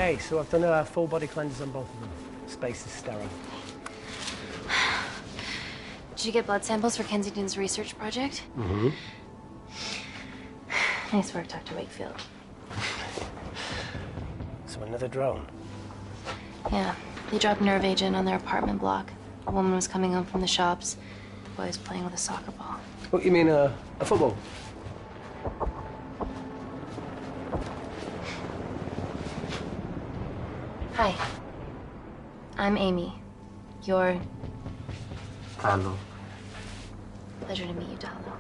Okay, so I've done a full body cleanse on both of them. Space is sterile. Did you get blood samples for Kensington's research project? Mm-hmm. Nice work, Dr. Wakefield. So another drone? Yeah, they dropped nerve agent on their apartment block. A woman was coming home from the shops. The boy was playing with a soccer ball. What, you mean a football? Hi. I'm Amy. You're... Hello. Pleasure to meet you, Dalo.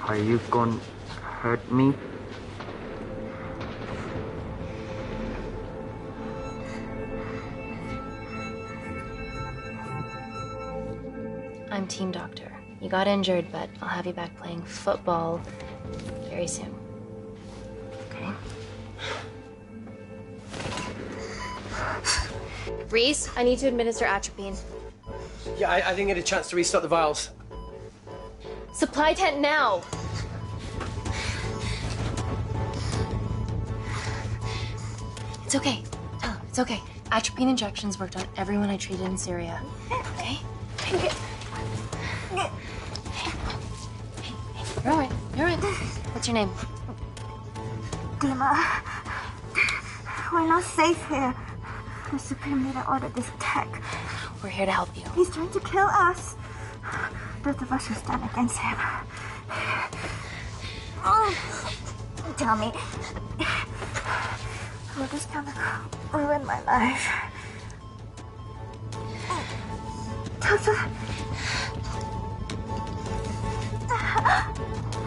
Are you gonna hurt me? I'm team doctor. You got injured, but I'll have you back playing football very soon. Okay? Reese, I need to administer atropine. Yeah, I didn't get a chance to restock the vials. Supply tent now! It's okay. Tell him, it's okay. Atropine injections worked on everyone I treated in Syria. Okay? Hey. You're all right. You're all right. What's your name? Dima, we're not safe here. The Supreme Leader ordered this attack. We're here to help you. He's trying to kill us. Both of us will stand against him. Tell me, will this gonna ruin my life? Doctor.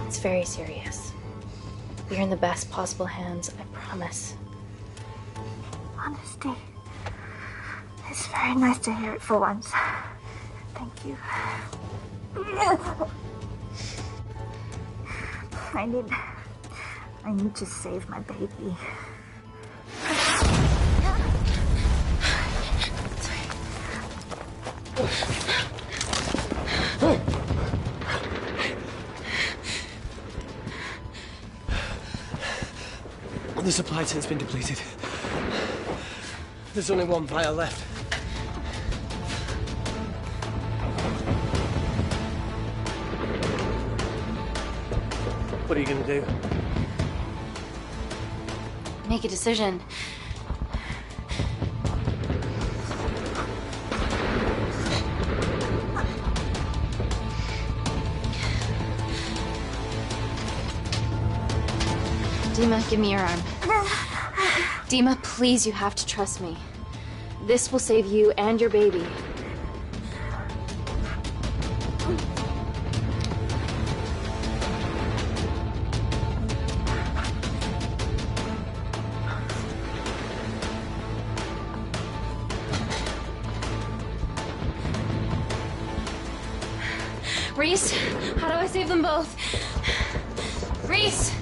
It's very serious. You're in the best possible hands, I promise. Honesty. It's very nice to hear it for once. Thank you. I need to save my baby. The supply tent's been depleted. There's only one vial left. What are you gonna do? Make a decision. Dima, give me your arm. Dima, please, you have to trust me. This will save you and your baby. Reese, how do I save them both? Reese!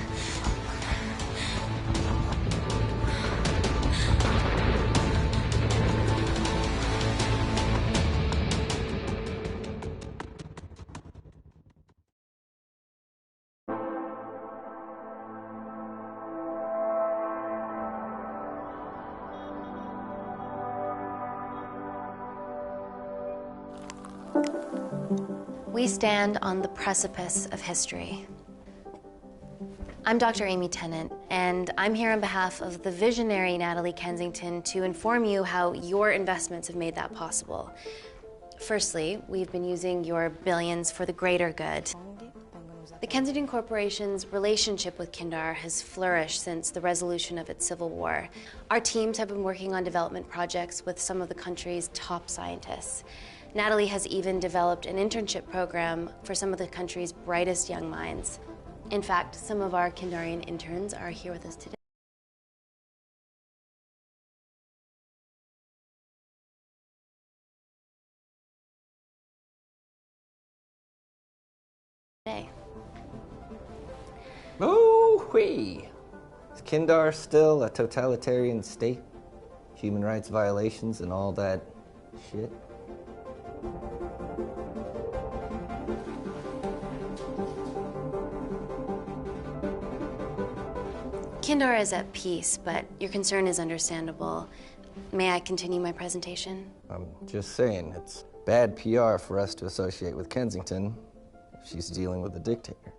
We stand on the precipice of history. I'm Dr. Amy Tennant, and I'm here on behalf of the visionary Natalie Kensington to inform you how your investments have made that possible. Firstly, we've been using your billions for the greater good. The Kensington Corporation's relationship with Kindar has flourished since the resolution of its civil war. Our teams have been working on development projects with some of the country's top scientists. Natalie has even developed an internship program for some of the country's brightest young minds. In fact, some of our Kindarian interns are here with us today. Oh-wee! Is Kindar still a totalitarian state? Human rights violations and all that shit? Kindar is at peace, but your concern is understandable. May I continue my presentation? I'm just saying, it's bad PR for us to associate with Kensington if she's dealing with a dictator.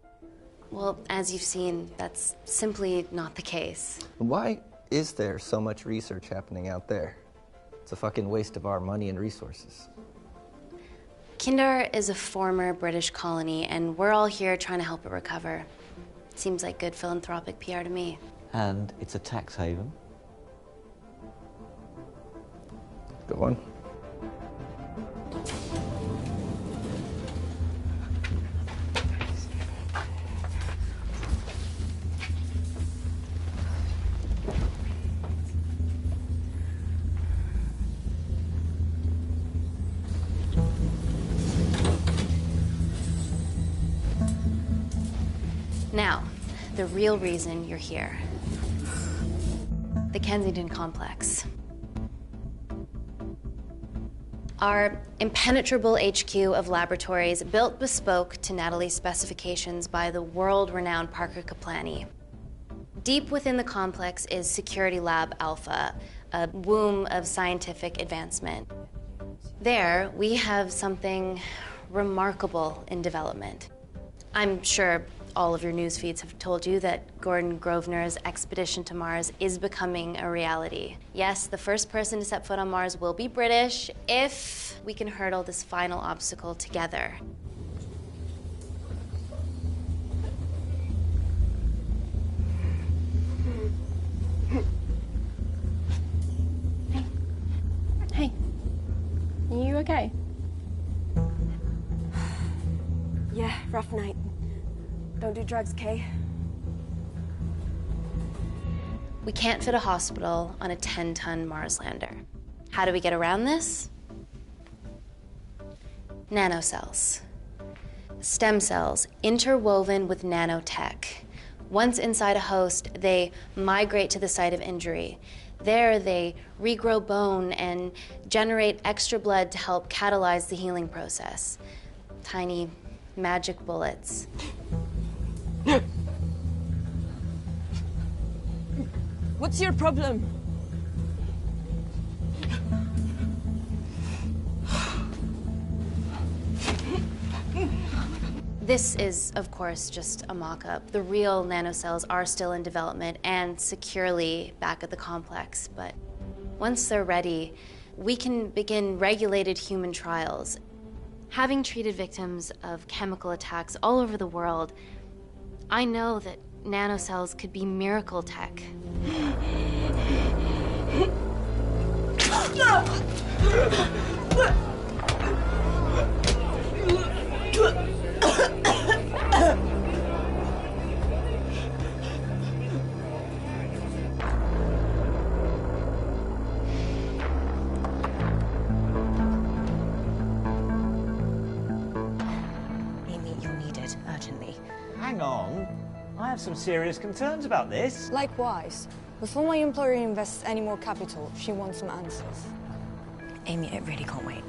Well, as you've seen, that's simply not the case. Why is there so much research happening out there? It's a fucking waste of our money and resources. Kindar is a former British colony, and we're all here trying to help it recover. Seems like good philanthropic PR to me. And it's a tax haven. Go on. Now, the real reason you're here. The Kensington Complex. Our impenetrable HQ of laboratories built bespoke to Natalie's specifications by the world-renowned Parker Kaplany. Deep within the complex is Security Lab Alpha, a womb of scientific advancement. There, we have something remarkable in development. I'm sure all of your news feeds have told you that Gordon Grosvenor's expedition to Mars is becoming a reality. Yes, the first person to set foot on Mars will be British if we can hurdle this final obstacle together. Hey, are you okay? Yeah, rough night. Don't do drugs, Kay. We can't fit a hospital on a 10-ton Mars lander. How do we get around this? Nanocells. Stem cells interwoven with nanotech. Once inside a host, they migrate to the site of injury. There, they regrow bone and generate extra blood to help catalyze the healing process. Tiny magic bullets. What's your problem? This is, of course, just a mock-up. The real nanocells are still in development and securely back at the complex, but once they're ready, we can begin regulated human trials. Having treated victims of chemical attacks all over the world, I know that nanocells could be miracle tech. Amy, you're needed urgently. Hang on. I have some serious concerns about this. Likewise. Before my employer invests any more capital, she wants some answers. Amy, it really can't wait.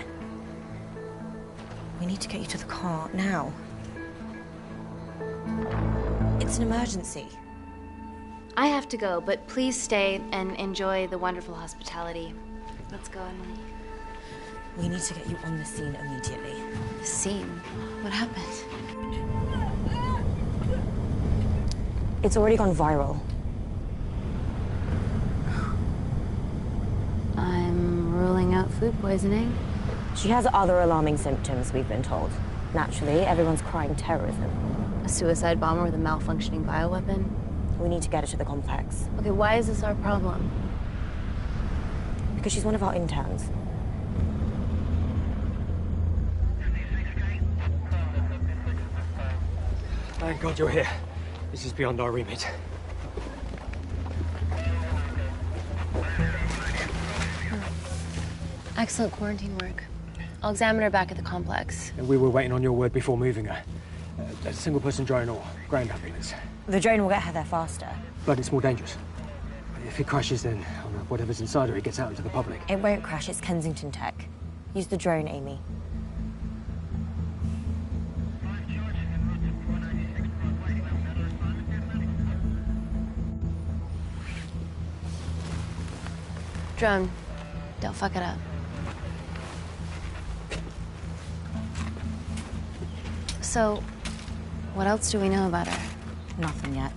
We need to get you to the car now. It's an emergency. I have to go, but please stay and enjoy the wonderful hospitality. Let's go, Emily. We need to get you on the scene immediately. The scene? What happened? It's already gone viral. I'm ruling out food poisoning. She has other alarming symptoms, we've been told. Naturally, everyone's crying terrorism. A suicide bomber with a malfunctioning bioweapon? We need to get her to the complex. Okay, why is this our problem? Because she's one of our interns. Thank God you're here. This is beyond our remit. Excellent quarantine work. I'll examine her back at the complex. And we were waiting on your word before moving her. A single-person drone or ground ambulance. The drone will get her there faster. But it's more dangerous. If it crashes, then whatever's inside her, it gets out into the public. It won't crash, it's Kensington tech. Use the drone, Amy. Drone, don't fuck it up. So, what else do we know about her? Nothing yet.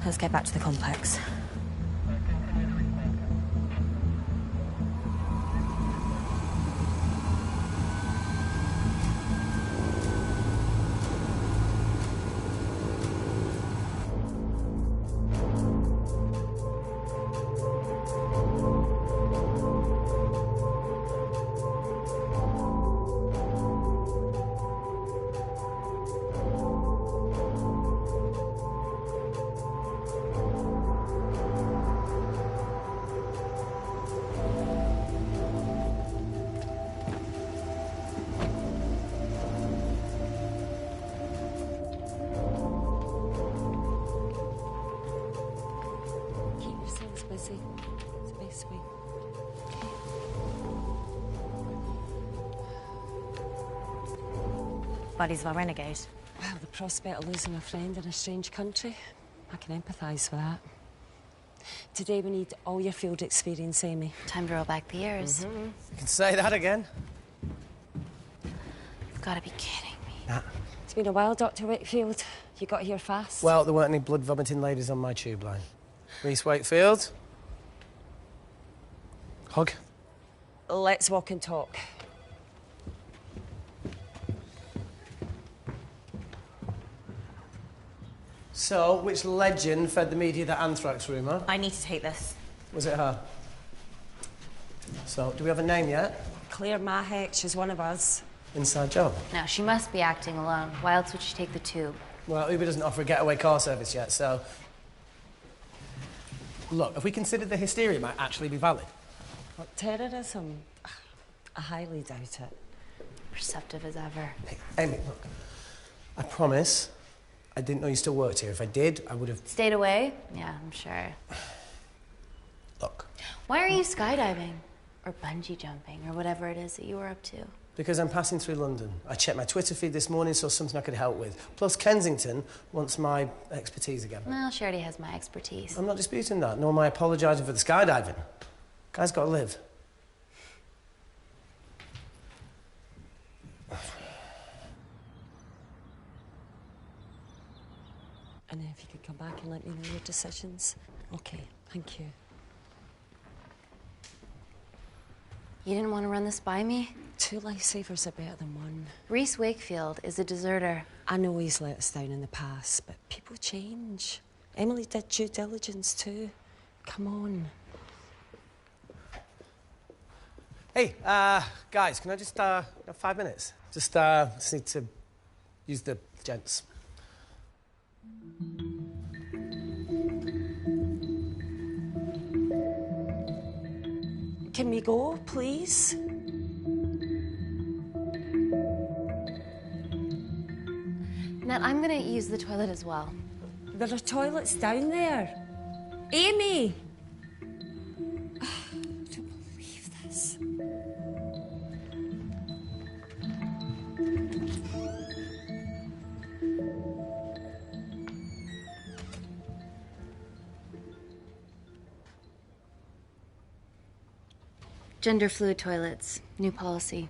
Let's get back to the complex. Buddies of a renegade. Well, the prospect of losing a friend in a strange country, I can empathise with that. Today we need all your field experience, Amy. Time to roll back the years. You can say that again. You've got to be kidding me. Nah. It's been a while, Dr. Wakefield. You got here fast. Well, there weren't any blood-vomiting ladies on my tube line. Reese Wakefield. Hug. Let's walk and talk. So, which legend fed the media that anthrax rumour? I need to take this. Was it her? So, do we have a name yet? Claire Mahek, she's one of us. Inside job. No, she must be acting alone. Why else would she take the tube? Well, Uber doesn't offer a getaway car service yet, so... Look, if we considered the hysteria might actually be valid. What, terrorism? I highly doubt it. Perceptive as ever. Hey, Amy, look. I promise I didn't know you still worked here. If I did, I would have... Stayed away? Yeah, I'm sure. Look. Why are you skydiving? Or bungee jumping, or whatever it is that you were up to? Because I'm passing through London. I checked my Twitter feed this morning, saw something I could help with. Plus, Kensington wants my expertise again. Well, she already has my expertise. I'm not disputing that, nor am I apologising for the skydiving. Guy's got to live. And if you could come back and let me know your decisions. Okay, thank you. You didn't want to run this by me? 2 lifesavers are better than 1. Reese Wakefield is a deserter. I know he's let us down in the past, but people change. Emily did due diligence too. Come on. Hey, guys, can I just, have 5 minutes? Just need to use the gents. Can we go, please? Nat, I'm gonna use the toilet as well. There are toilets down there. Amy! I don't believe this. Gender fluid toilets, new policy.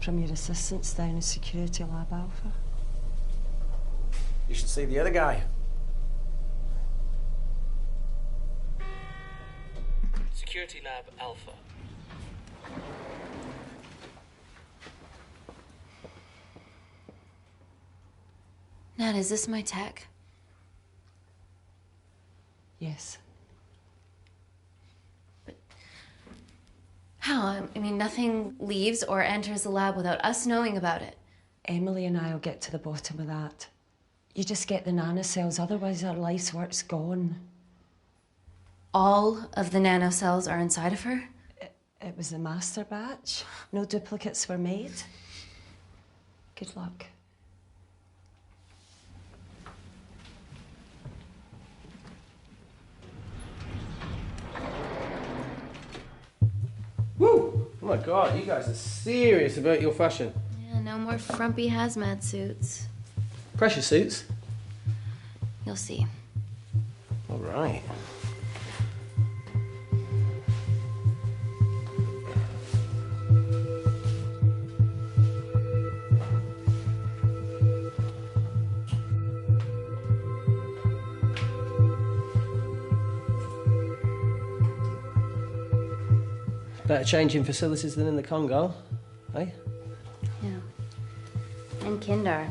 From your assistants down in Security Lab Alpha. You should see the other guy. Security Lab Alpha. Nat, is this my tech? Yes. How? I mean, nothing leaves or enters the lab without us knowing about it. Emily and I will get to the bottom of that. You just get the nanocells, otherwise our life's work's gone. All of the nanocells are inside of her? It was a master batch. No duplicates were made. Good luck. Woo! Oh my God, you guys are serious about your fashion. Yeah, no more frumpy hazmat suits. Pressure suits? You'll see. All right. Better changing facilities than in the Congo, eh? Yeah. And Kindar.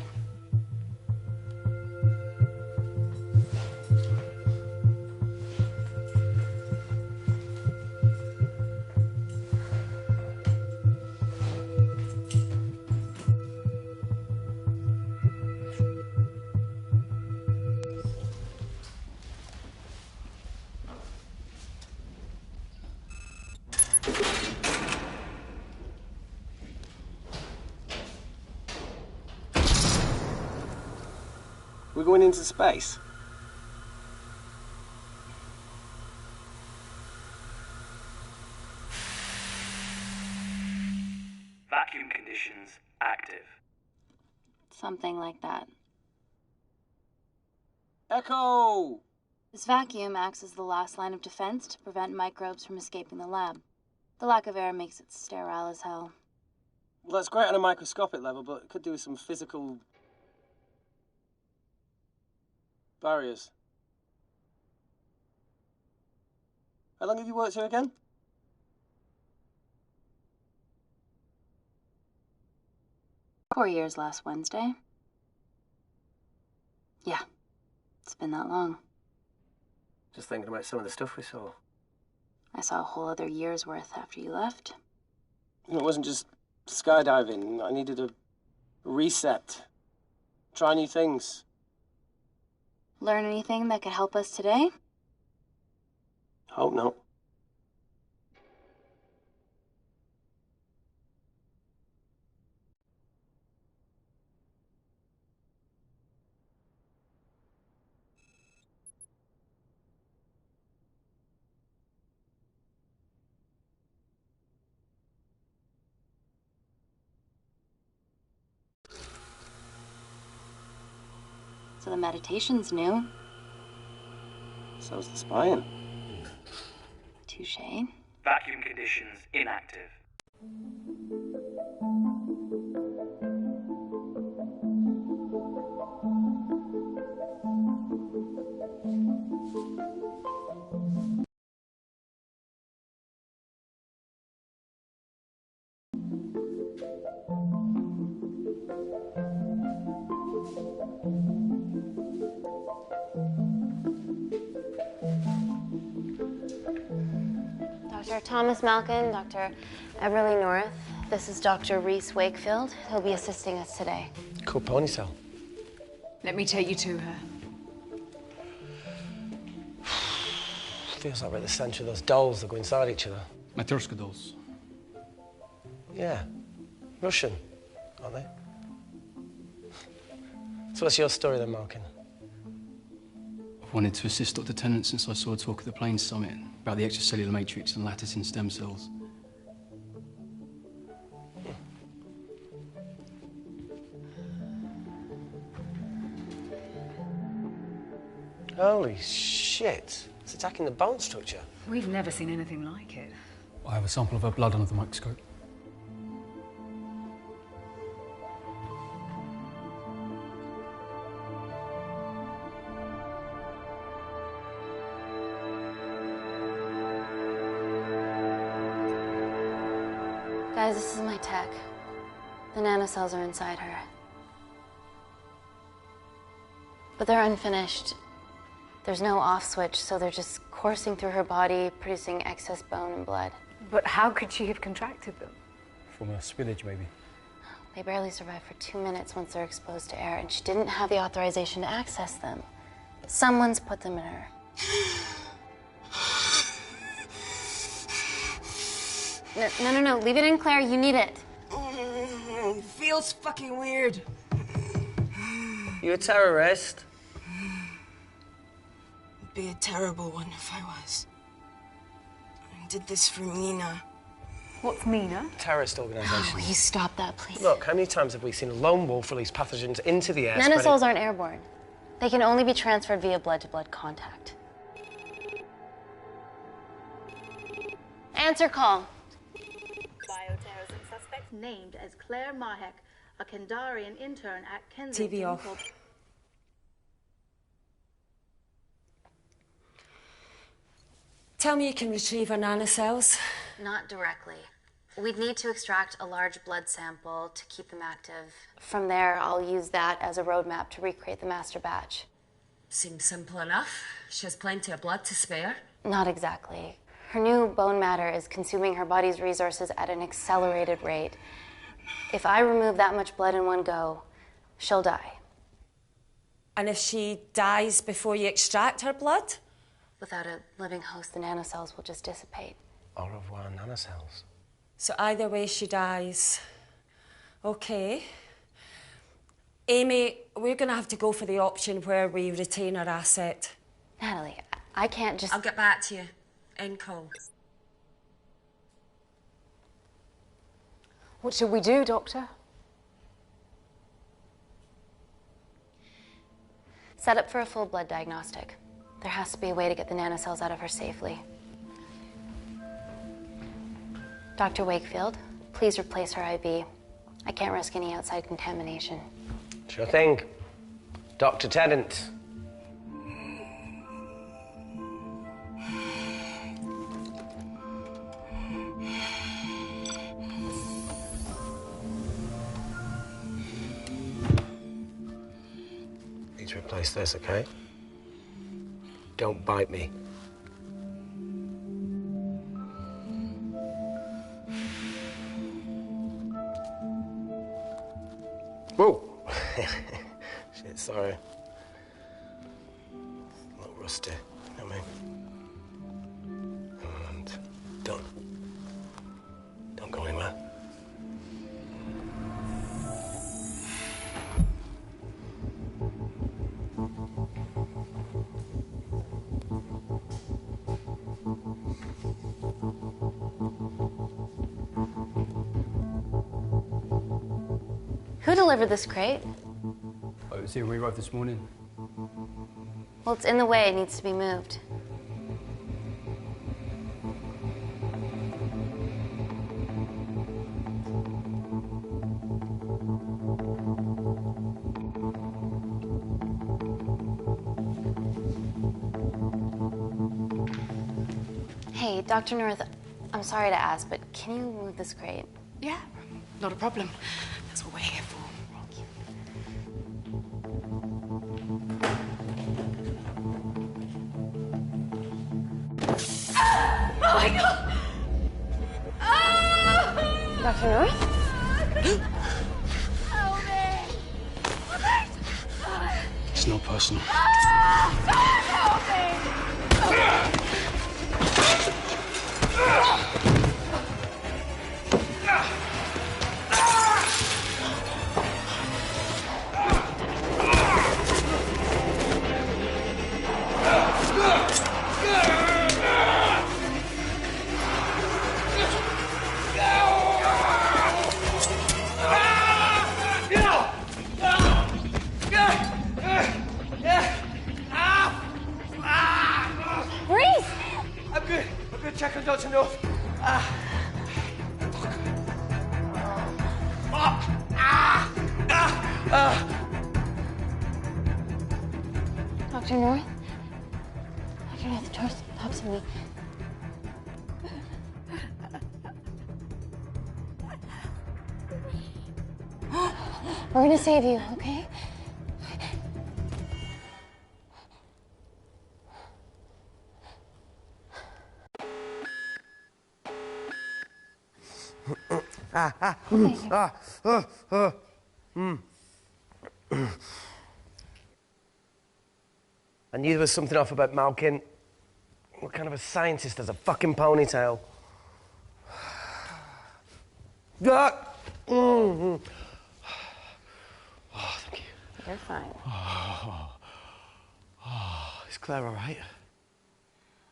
We're going into space. Vacuum conditions active. Something like that. Echo! This vacuum acts as the last line of defense to prevent microbes from escaping the lab. The lack of air makes it sterile as hell. Well, that's great on a microscopic level, but it could do with some physical barriers. How long have you worked here again? Four years last Wednesday. Yeah, it's been that long. Just thinking about some of the stuff we saw. I saw a whole other year's worth after you left. It wasn't just skydiving. I needed a reset. Try new things. Learn anything that could help us today? Hope not. So the meditation's new. So's the spying. Touché. Vacuum conditions inactive. Dr. Thomas Malkin, Dr. Everly North. This is Dr. Reese Wakefield. He'll be assisting us today. Cool ponytail. Let me take you to her. Feels like we're at the centre of those dolls that go inside each other. Matryoshka dolls. Yeah. Russian, aren't they? So what's your story then, Malkin? I've wanted to assist Dr. Tennant since I saw a talk at the Plains Summit about the extracellular matrix and lattice in stem cells. Holy shit. It's attacking the bone structure. We've never seen anything like it. I have a sample of her blood under the microscope. Guys, this is my tech. The nanocells are inside her. But they're unfinished. There's no off switch, so they're just coursing through her body, producing excess bone and blood. But how could she have contracted them? From a spillage, maybe. They barely survive for 2 minutes once they're exposed to air, and she didn't have the authorization to access them. Someone's put them in her. No. Leave it in, Claire. You need it. It feels fucking weird. You a terrorist? It'd be a terrible one if I was. I did this for Mina. What's Mina? Terrorist organisation. Will you stop that, please? Look, how many times have we seen a lone wolf release pathogens into the air? Nanocells aren't airborne. They can only be transferred via blood-to-blood contact. Answer call. Bioterrorism suspect named as Claire Mahek, a Kandarian intern at Kensington. TV off. Tell me you can retrieve our nanocells. Not directly. We'd need to extract a large blood sample to keep them active. From there, I'll use that as a roadmap to recreate the master batch. Seems simple enough. She has plenty of blood to spare. Not exactly. Her new bone matter is consuming her body's resources at an accelerated rate. If I remove that much blood in one go, she'll die. And if she dies before you extract her blood? Without a living host, the nanocells will just dissipate. Au revoir, nanocells. So either way, she dies. Okay. Amy, we're going to have to go for the option where we retain our asset. Natalie, I can't just... I'll get back to you. End call. What should we do, Doctor? Set up for a full blood diagnostic. There has to be a way to get the nanocells out of her safely. Dr. Wakefield, please replace her IV. I can't risk any outside contamination. Sure thing. Dr. Tennant. Need to replace this, okay? Don't bite me. Whoa! Shit, sorry. A little rusty, you know what I mean? And don't go anywhere. Who delivered this crate? Oh, it was here when we arrived this morning. Well, it's in the way. It needs to be moved. Hey, Dr. North, I'm sorry to ask, but can you move this crate? Yeah, not a problem. That's what we're here for. Oh my God! Dr. North? Help me! It's not personal. Help me! Check on Dr. North. Dr. North? Dr. North, the door's stops me. We're gonna save you, okay? I knew there was something off about Malkin. What kind of a scientist has a fucking ponytail? Oh, thank you. You're fine. Is Claire all right?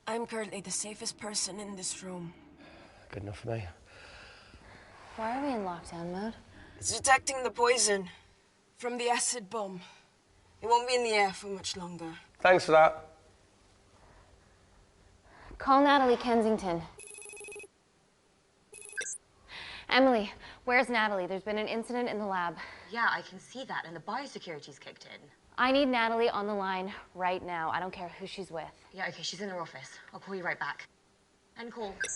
I'm currently the safest person in this room. Good enough for me. Why are we in lockdown mode? It's detecting the poison from the acid bomb. It won't be in the air for much longer. Thanks for that. Call Natalie Kensington. Emily, where's Natalie? There's been an incident in the lab. Yeah, I can see that, and the biosecurity's kicked in. I need Natalie on the line right now. I don't care who she's with. Yeah, okay, she's in her office. I'll call you right back. End call. Okay.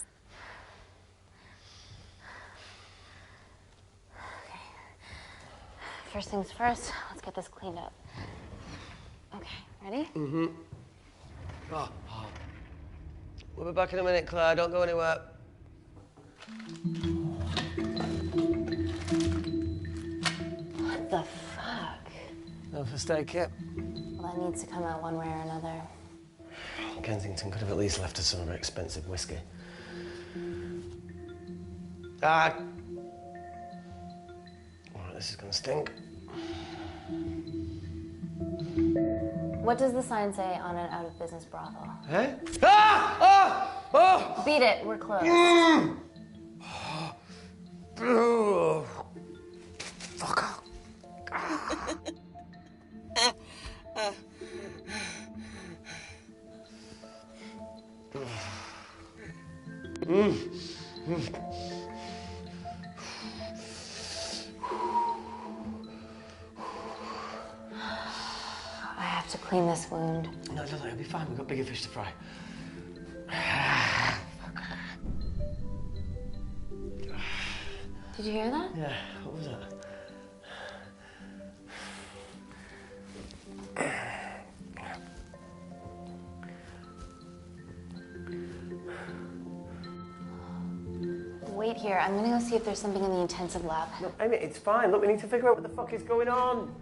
First things first, let's get this cleaned up. Okay, ready? Mm-hmm. Oh. We'll be back in a minute, Claire. Don't go anywhere. What the fuck? No first aid kit. Well, that needs to come out one way or another. Kensington could have at least left us some of her expensive whiskey. Ah! All right, this is gonna stink. What does the sign say on an out-of-business brothel? Eh? Ah! Ah! Oh! Beat it, we're closed. Oh. Fuck off. I have to clean this wound. No, it'll be fine. We've got bigger fish to fry. Did you hear that? Yeah, what was that? Wait here. I'm gonna go see if there's something in the intensive lab. No, Amy, it's fine. Look, we need to figure out what the fuck is going on.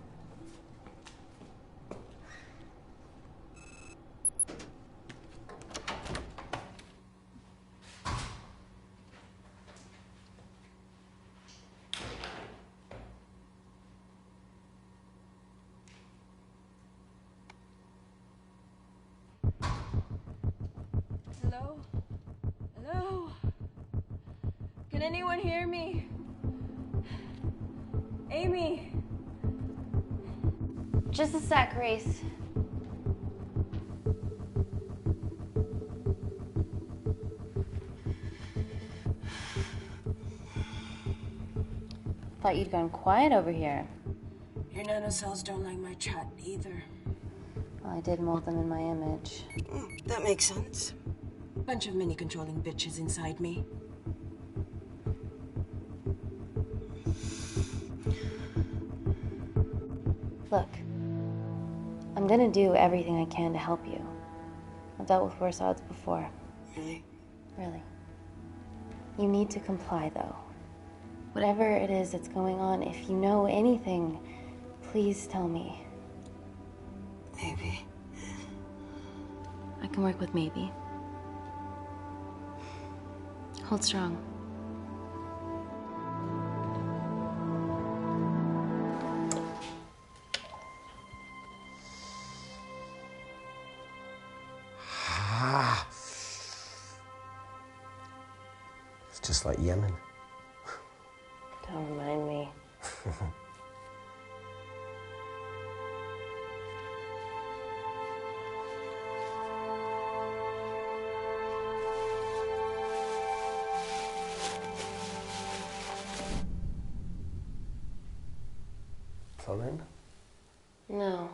Hello? Hello? Can anyone hear me? Amy? Just a sec, Grace. Thought you'd gone quiet over here. Your nanocells don't like my chat either. Well, I did mold them in my image. That makes sense. Bunch of mini-controlling bitches inside me. Look, I'm gonna do everything I can to help you. I've dealt with worse odds before. Really? Really. You need to comply, though. Whatever it is that's going on, if you know anything, please tell me. Maybe. I can work with maybe. Hold strong. It's just like Yemen. Don't remind me. Plumbing? No.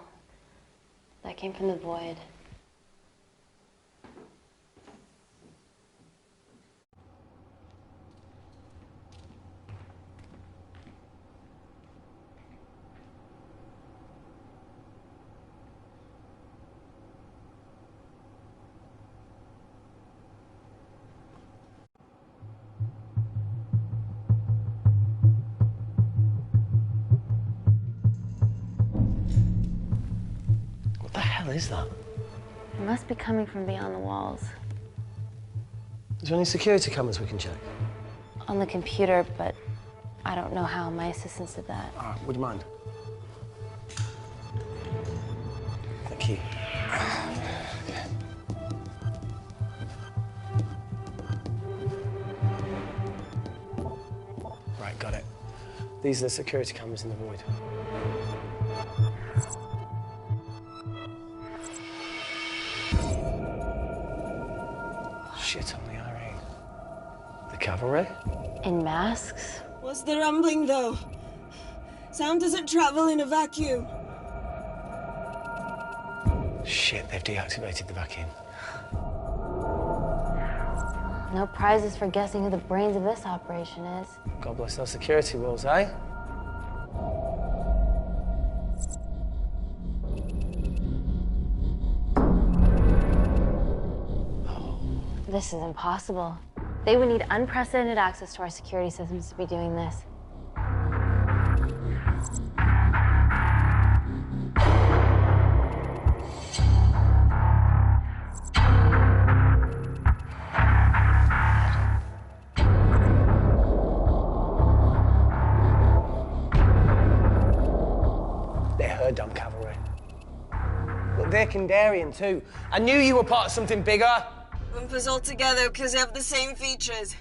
That came from the void. hell is that? It must be coming from beyond the walls. Is there any security cameras we can check? On the computer, but I don't know how. My assistants did that. All right, would you mind? Thank you. Right, got it. These are the security cameras in the void. Shit on the IRA. The cavalry? In masks? What's the rumbling, though? Sound doesn't travel in a vacuum. Shit, they've deactivated the vacuum. No prizes for guessing who the brains of this operation is. God bless those security walls, eh? This is impossible. They would need unprecedented access to our security systems to be doing this. They're her damn cavalry. Look, they're Kandarian too. I knew you were part of something bigger. Lump us all together because they have the same features.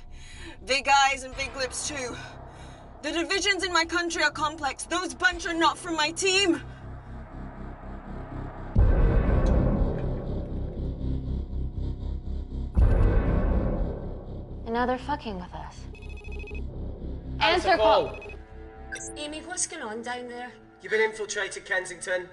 Big eyes and big lips, too. The divisions in my country are complex. Those bunch are not from my team. And now they're fucking with us. Answer call. Amy, what's going on down there? You've been infiltrated, Kensington.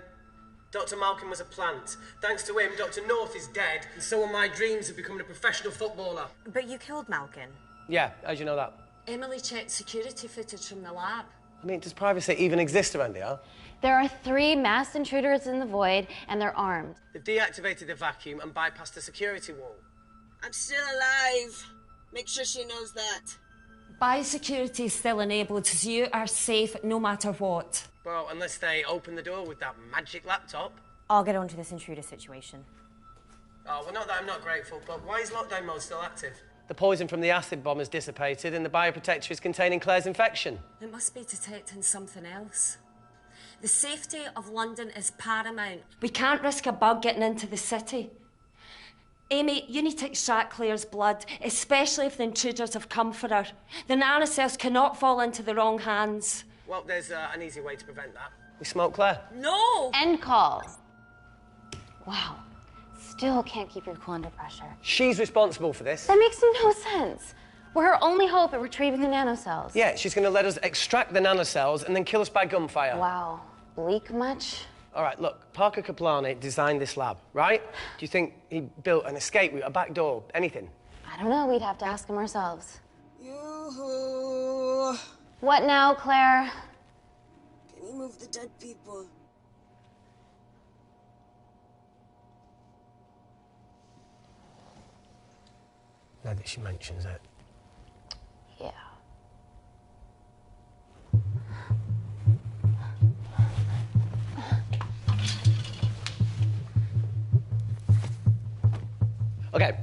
Dr. Malcolm was a plant. Thanks to him, Dr. North is dead, and so are my dreams of becoming a professional footballer. But you killed Malkin. Yeah, how'd you know that? Emily checked security footage from the lab. I mean, does privacy even exist around here? There are 3 masked intruders in the void, and they're armed. They've deactivated the vacuum and bypassed the security wall. I'm still alive. Make sure she knows that. Biosecurity is still enabled, so you are safe no matter what. Well, unless they open the door with that magic laptop. I'll get onto this intruder situation. Oh, well, not that I'm not grateful, but why is lockdown mode still active? The poison from the acid bomb has dissipated and the bioprotector is containing Claire's infection. It must be detecting something else. The safety of London is paramount. We can't risk a bug getting into the city. Amy, you need to extract Claire's blood, especially if the intruders have come for her. The nanocells cannot fall into the wrong hands. Well, there's an easy way to prevent that. We smoke Claire. No! End call. Wow. Still can't keep your cool under pressure. She's responsible for this. That makes no sense. We're her only hope at retrieving the nanocells. Yeah, she's going to let us extract the nanocells and then kill us by gunfire. Wow. Bleak much? All right, look, Parker Kaplani designed this lab, right? Do you think he built an escape route, a back door, anything? I don't know. We'd have to ask him ourselves. Yoo-hoo. What now, Claire? Can you move the dead people? Now that she mentions it. Yeah. Okay.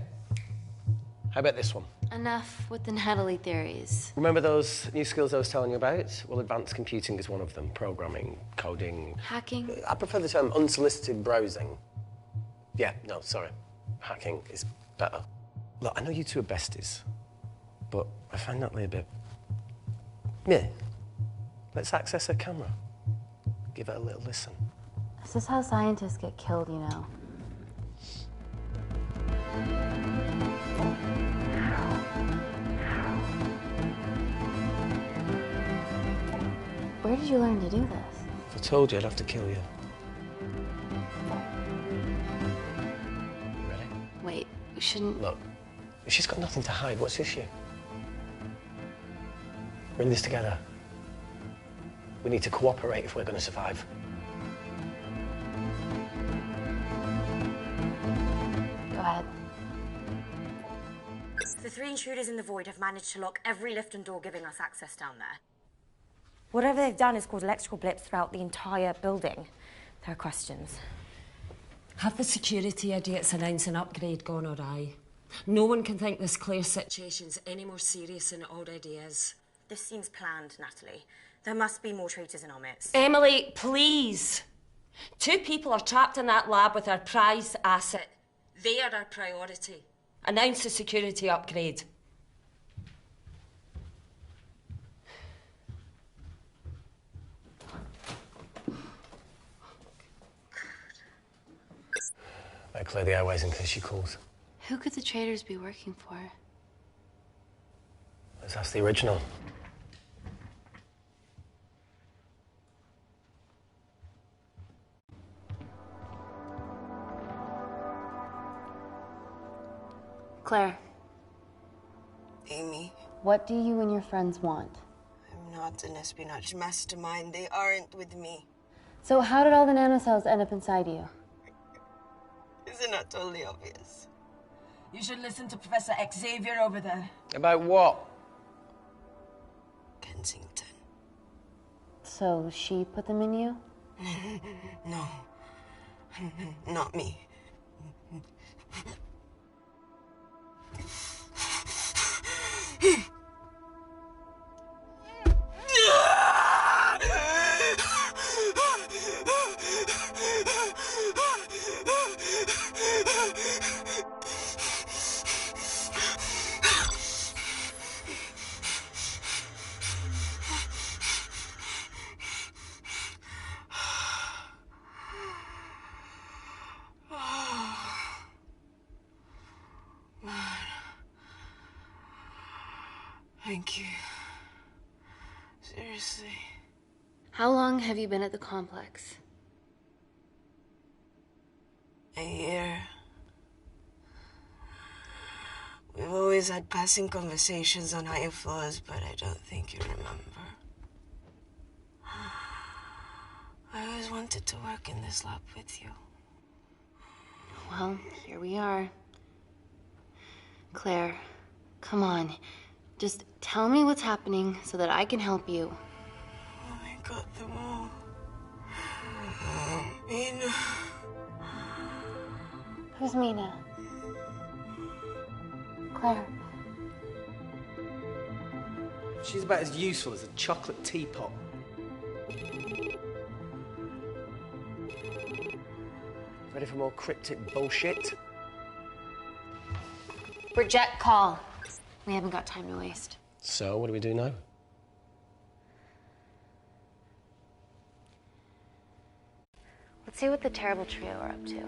How about this one? Enough with the Natalie theories. Remember those new skills I was telling you about? Well, advanced computing is one of them. Programming, coding. Hacking? I prefer the term unsolicited browsing. Yeah, no, sorry. Hacking is better. Look, I know you two are besties, but I find Natalie a bit... meh. Let's access her camera. Give her a little listen. This is how scientists get killed, you know. Where did you learn to do this? If I told you, I'd have to kill you. You ready? Wait, we shouldn't... Look, she's got nothing to hide. What's the issue? We're in this together. We need to cooperate if we're going to survive. Go ahead. The 3 intruders in the void have managed to lock every lift and door giving us access down there. Whatever they've done has caused electrical blips throughout the entire building. There are questions. Have the security idiots announce an upgrade gone awry? No one can think this Claire situation's any more serious than it already is. This seems planned, Natalie. There must be more traitors in our midst. Emily, please. 2 people are trapped in that lab with our prized asset. They are our priority. Announce the security upgrade. Better clear the airways in case she calls. Who could the traitors be working for? Let's ask the original. Claire, Amy, what do you and your friends want? I'm not an espionage mastermind. They aren't with me. So how did all the nanocells end up inside you? Isn't that totally obvious? You should listen to Professor Xavier over there. About what? Kensington. So she put them in you? No. Not me. Thank you. Seriously. How long have you been at the complex? A year. We've always had passing conversations on higher floors, but I don't think you remember. I always wanted to work in this lab with you. Well, here we are. Claire, come on. Just tell me what's happening so that I can help you. I got them all. Mina. Who's Mina? Claire. She's about as useful as a chocolate teapot. Ready for more cryptic bullshit? Reject call. We haven't got time to waste. So, what do we do now? Let's see what the terrible trio are up to.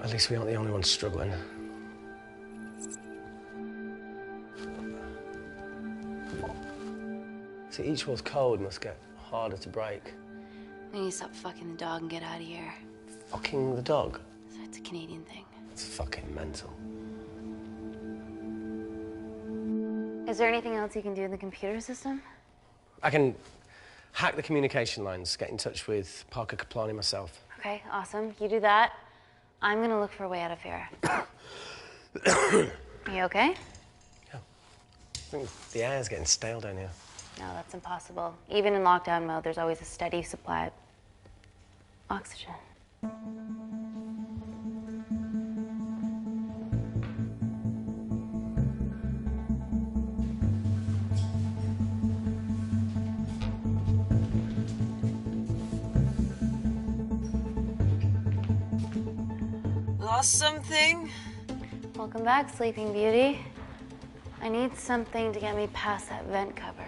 At least we aren't the only ones struggling. See, each wall's code must get harder to break. We need to stop fucking the dog and get out of here. Fucking the dog? So it's a Canadian thing. It's fucking mental. Is there anything else you can do in the computer system? I can hack the communication lines, get in touch with Parker Kaplani myself. Okay, awesome. You do that. I'm gonna look for a way out of here. You okay? Yeah. I think the air's getting stale down here. No, that's impossible. Even in lockdown mode, there's always a steady supply of oxygen. Lost something? Welcome back, Sleeping Beauty. I need something to get me past that vent cover.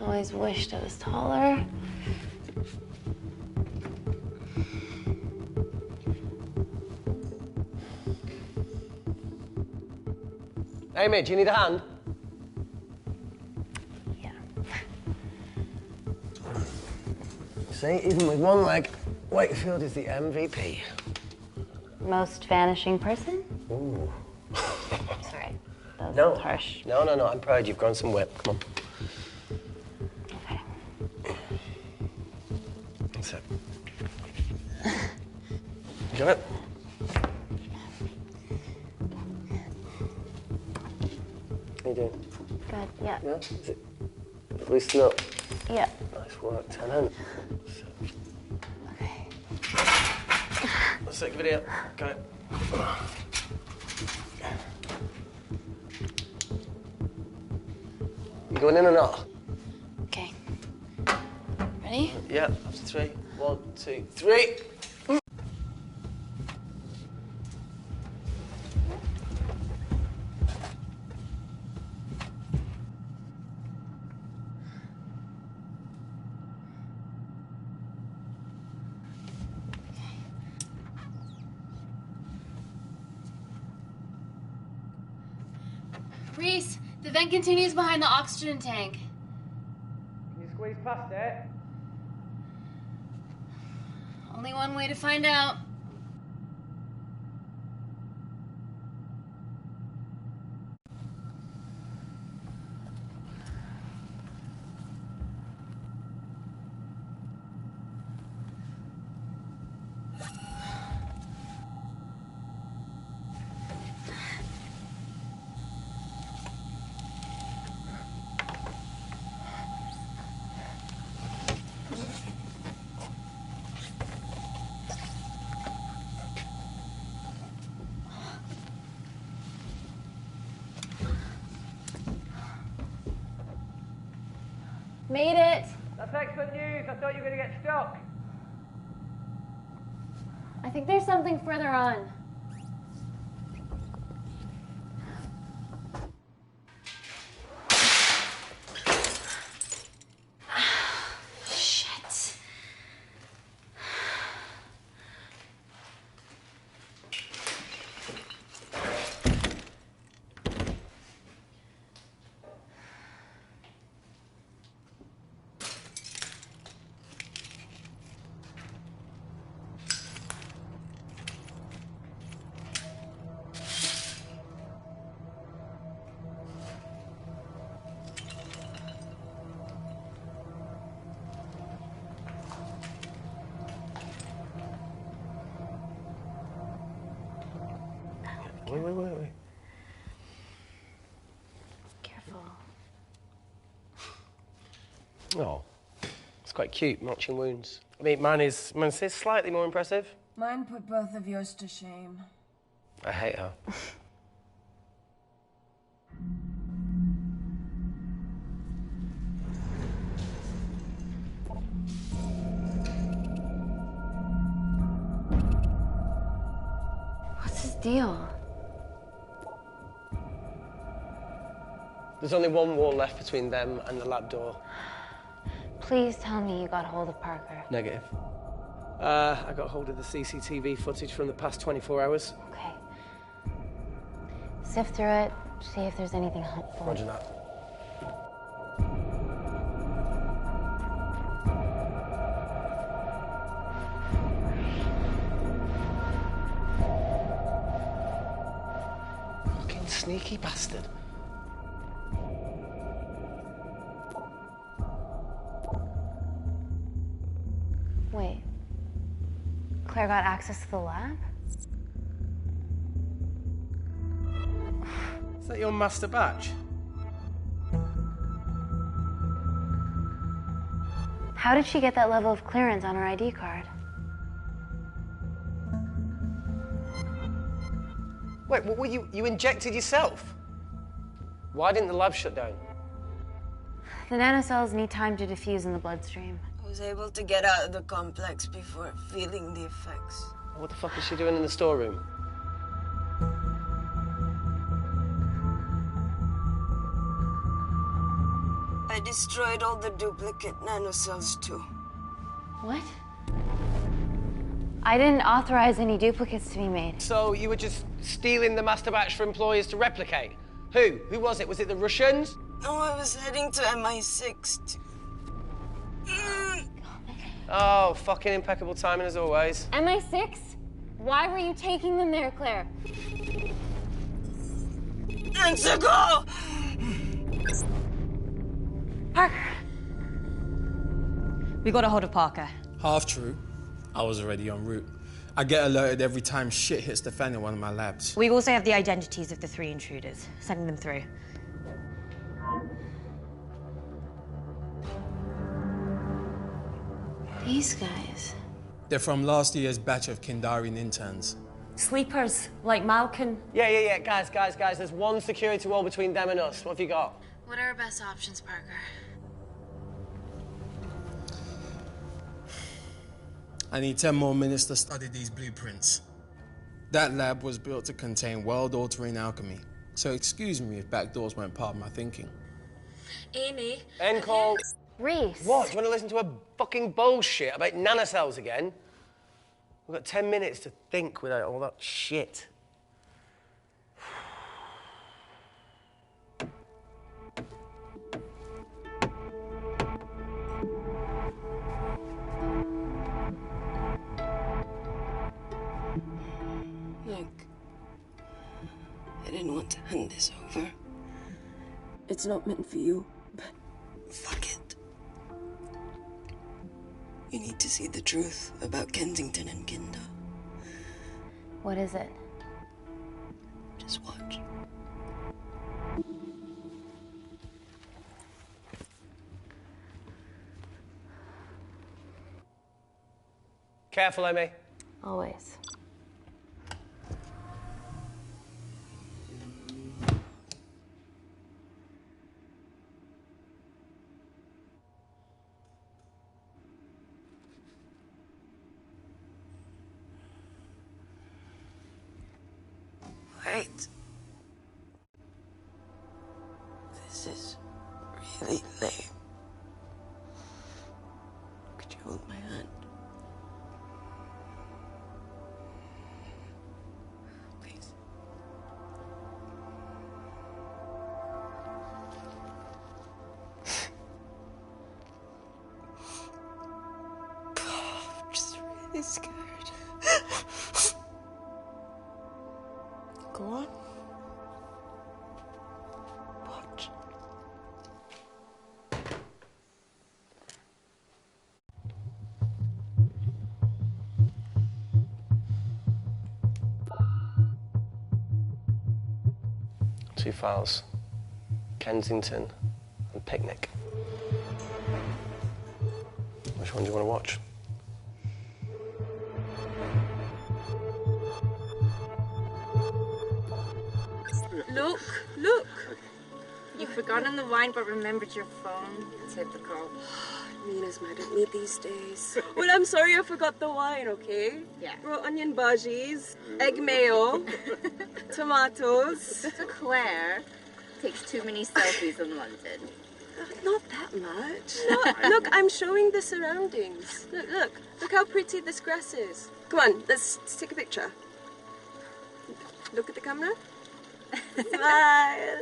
Always wished I was taller. Amy, do you need a hand? See, even with one leg, Wakefield is the MVP. Most vanishing person? Ooh. Sorry, that No. was harsh. No, I'm proud you've grown some whip. Come on. Okay. That's it. You got it? How you doing? Good, yeah. Yeah? Is it loosen up? Yeah. Nice work, Tenant. Okay. Let's take a video. Got it. You going in or not? Okay. Ready? Yeah, up to 3. 1, 2, 3. Reese, the vent continues behind the oxygen tank. Can you squeeze past it? Only one way to find out. Made it. That's excellent news. I thought you were going to get stuck. I think there's something further on. Shit. Wait. Careful. Oh, it's quite cute, matching wounds. I mean, mine is slightly more impressive. Mine put both of yours to shame. I hate her. What's his deal? There's only one wall left between them and the lab door. Please tell me you got hold of Parker. Negative. I got hold of the CCTV footage from the past 24 hours. Okay. Sift through it, see if there's anything helpful. Roger that. Fucking sneaky bastard. Wait. Claire got access to the lab? Is that your master batch? How did she get that level of clearance on her ID card? Wait, what were you injected yourself? Why didn't the lab shut down? The nanocells need time to diffuse in the bloodstream. I was able to get out of the complex before feeling the effects. What the fuck is she doing in the storeroom? I destroyed all the duplicate nanocells too. What? I didn't authorize any duplicates to be made. So you were just stealing the master batch for employers to replicate? Who? Who was it? Was it the Russians? No, I was heading to MI6 to... Oh, fucking impeccable timing as always. MI6? Why were you taking them there, Claire? Go! Parker. We got a hold of Parker. Half true. I was already en route. I get alerted every time shit hits the fan in one of my labs. We also have the identities of the 3 intruders. Sending them through. These guys. They're from last year's batch of Kindarian interns. Sleepers, like Malkin. Yeah. Guys. There's one security wall between them and us. What have you got? What are our best options, Parker? I need 10 more minutes to study these blueprints. That lab was built to contain world-altering alchemy. So excuse me if backdoors weren't part of my thinking. Amy. End call. Reese. What? Do you want to listen to a fucking bullshit about nanocells again? We've got 10 minutes to think without all that shit. Look, I didn't want to hand this over. It's not meant for you, but fuck it. You need to see the truth about Kensington and Kinder. What is it? Just watch. Careful, Amy. Always. Wait. This is really lame. Could you hold my hand? Please. I'm just really scared. Go on. Watch. Two files. Kensington and Picnic. Which one do you want to watch? Look. You've forgotten the wine but remembered your phone. Typical. Mina's mad at me these days. Well, I'm sorry I forgot the wine, okay? Yeah. Raw onion bhajis, egg mayo, tomatoes. Claire takes too many selfies in London. Not that much. Look, I'm showing the surroundings. Look how pretty this grass is. Come on, let's take a picture. Look at the camera. Smile.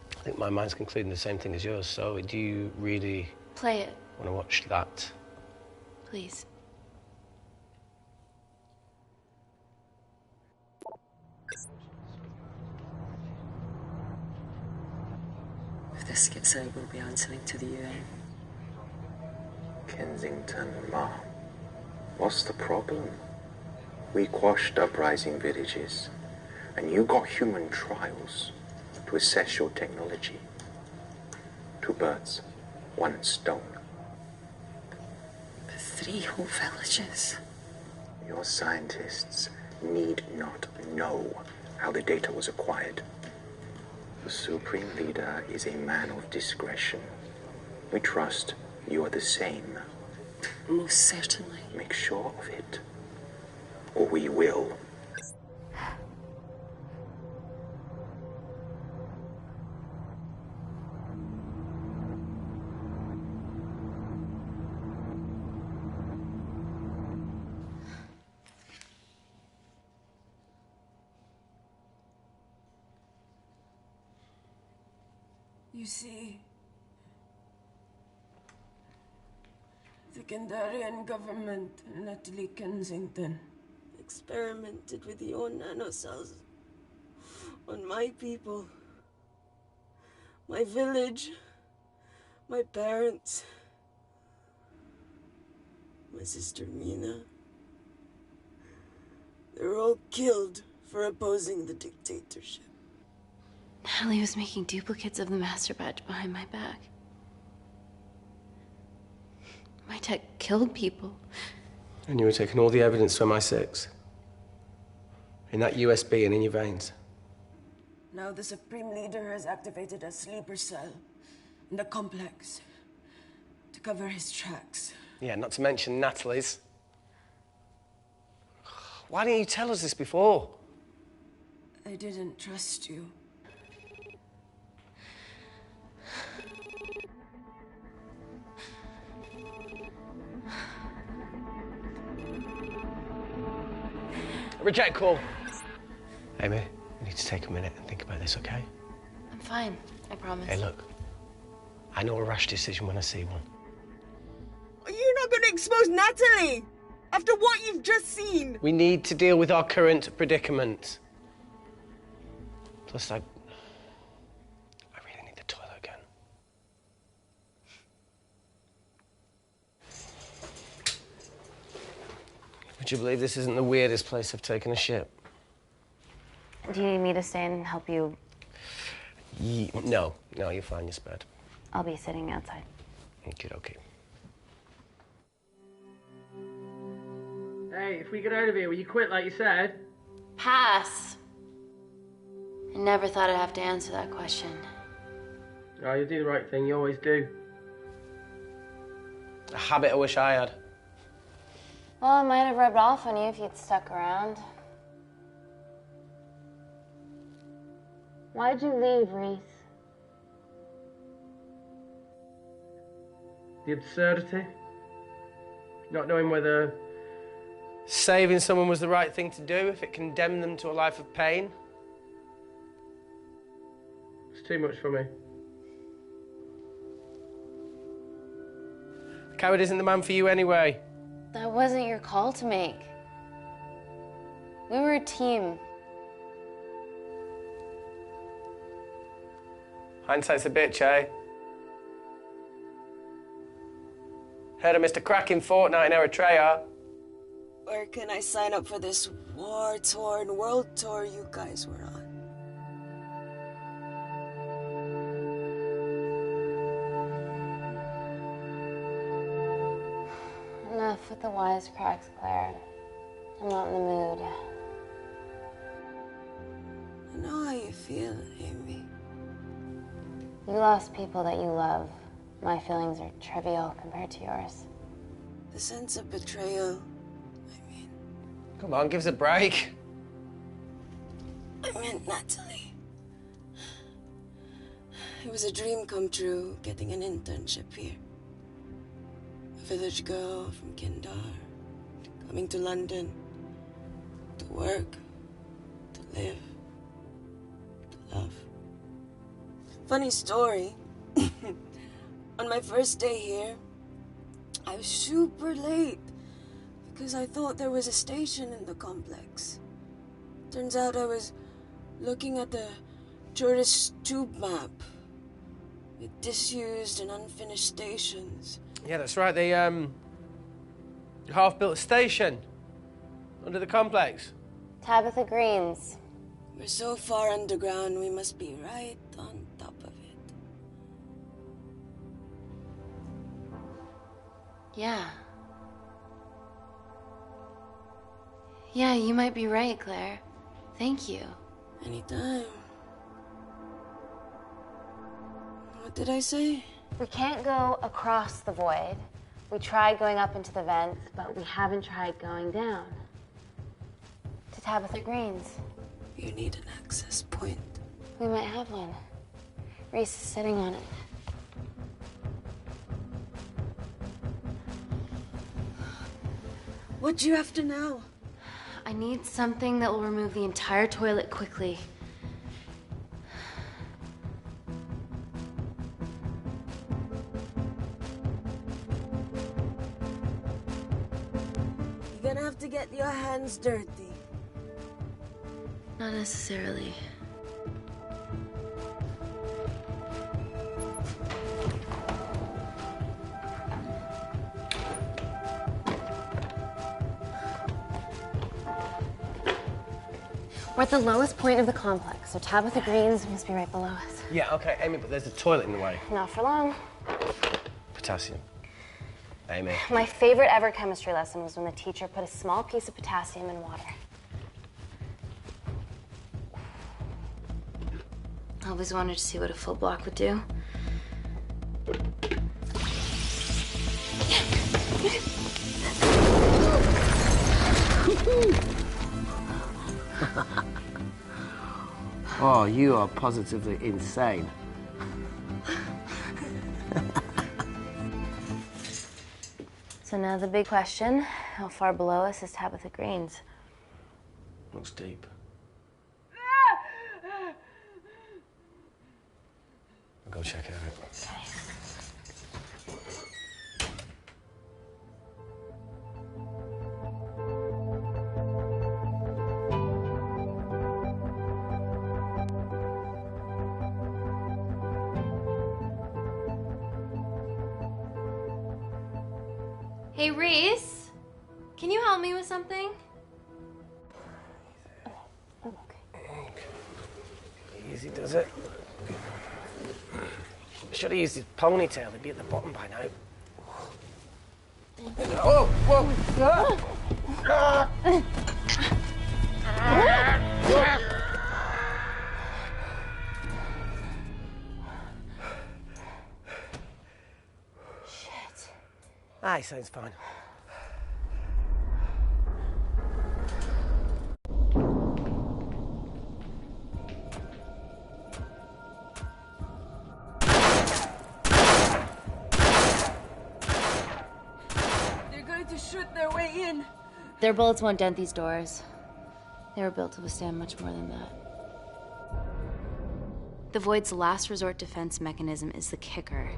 I think my mind's concluding the same thing as yours, so do you really Play it, want to watch that? please. If this gets out, we'll be answering to the UN. Kensington, Ma. What's the problem? We quashed uprising villages, and you got human trials to assess your technology. 2 birds, 1 stone. But 3 whole villages. Your scientists need not know how the data was acquired. The Supreme Leader is a man of discretion. We trust you are the same. Most certainly. Make sure of it, or we will. You see, the Kandarian government and Natalie Kensington experimented with your nanocells on my people, my village, my parents, my sister Mina. They were all killed for opposing the dictatorship. Natalie was making duplicates of the master batch behind my back. My tech killed people. And you were taking all the evidence from MI6? In that USB and in your veins? Now the Supreme Leader has activated a sleeper cell in the complex to cover his tracks. Yeah, not to mention Natalie's. Why didn't you tell us this before? I didn't trust you. Reject call. Amy, we need to take a minute and think about this, okay? I'm fine, I promise. Hey, look. I know a rash decision when I see one. You're not going to expose Natalie after what you've just seen. We need to deal with our current predicament. Plus, I really need the toilet again. Would you believe this isn't the weirdest place I've taken a shit? Do you need me to stay and help you? No, you're fine, you're spared. I'll be sitting outside. Okay. Hey, if we get out of here, will you quit like you said? Pass. I never thought I'd have to answer that question. Oh, you do the right thing, you always do. A habit I wish I had. Well, it might have rubbed off on you if you'd stuck around. Why'd you leave, Reese? The absurdity. Not knowing whether saving someone was the right thing to do if it condemned them to a life of pain. It's too much for me. The coward isn't the man for you anyway. That wasn't your call to make. We were a team. Hindsight's a bitch, eh? Heard of Mr. Cracking Fortnite in Eritrea? Where can I sign up for this war-torn world tour you guys were on? Enough with the wisecracks, Claire. I'm not in the mood. I know how you feel, Amy. You lost people that you love. My feelings are trivial compared to yours. The sense of betrayal. Come on, give us a break. I meant Natalie. It was a dream come true, getting an internship here. A village girl from Kindar, coming to London, to work, to live, to love. Funny story. On my first day here, I was super late because I thought there was a station in the complex. Turns out I was looking at the tourist tube map with disused and unfinished stations. Yeah, that's right. They half-built a station under the complex. Tabitha Greens. We're so far underground, we must be right on top of it. Yeah. Yeah, you might be right, Claire. Thank you. Anytime. What did I say? We can't go across the void. We tried going up into the vents, but we haven't tried going down. To Tabitha Greens. You need an access point. We might have one. Reese is sitting on it. What do you have to know? I need something that will remove the entire toilet quickly. hands dirty. Not necessarily. We're at the lowest point of the complex, so Tabitha Green's must be right below us. Yeah, okay, Amy, but there's a toilet in the way. Not for long. Potassium. Amy. My favorite ever chemistry lesson was when the teacher put a small piece of potassium in water. I always wanted to see what a full block would do. Oh, you are positively insane. So now the big question, how far below us is Tabitha Green's? Looks deep. I'll go check it out. Hey, Reese, can you help me with something? Easy does it. Should have used his ponytail. He'd be at the bottom by now. Oh, whoa! Shit. Aye, sounds fine. Shoot their way in. Their bullets won't dent these doors. They were built to withstand much more than that. The Void's last resort defense mechanism is the kicker.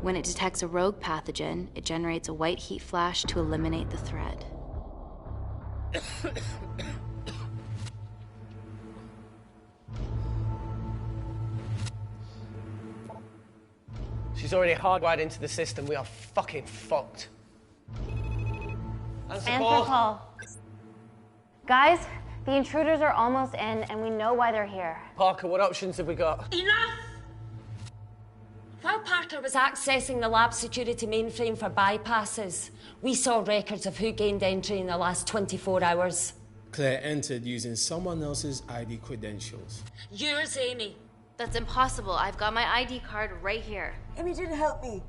When it detects a rogue pathogen, it generates a white heat flash to eliminate the threat. She's already hardwired into the system. We are fucking fucked. And for Paul. Guys, the intruders are almost in, and we know why they're here. Parker, what options have we got? Enough! While Parker was accessing the lab security mainframe for bypasses, we saw records of who gained entry in the last 24 hours. Claire entered using someone else's ID credentials. Yours, Amy. That's impossible. I've got my ID card right here. Amy didn't help me.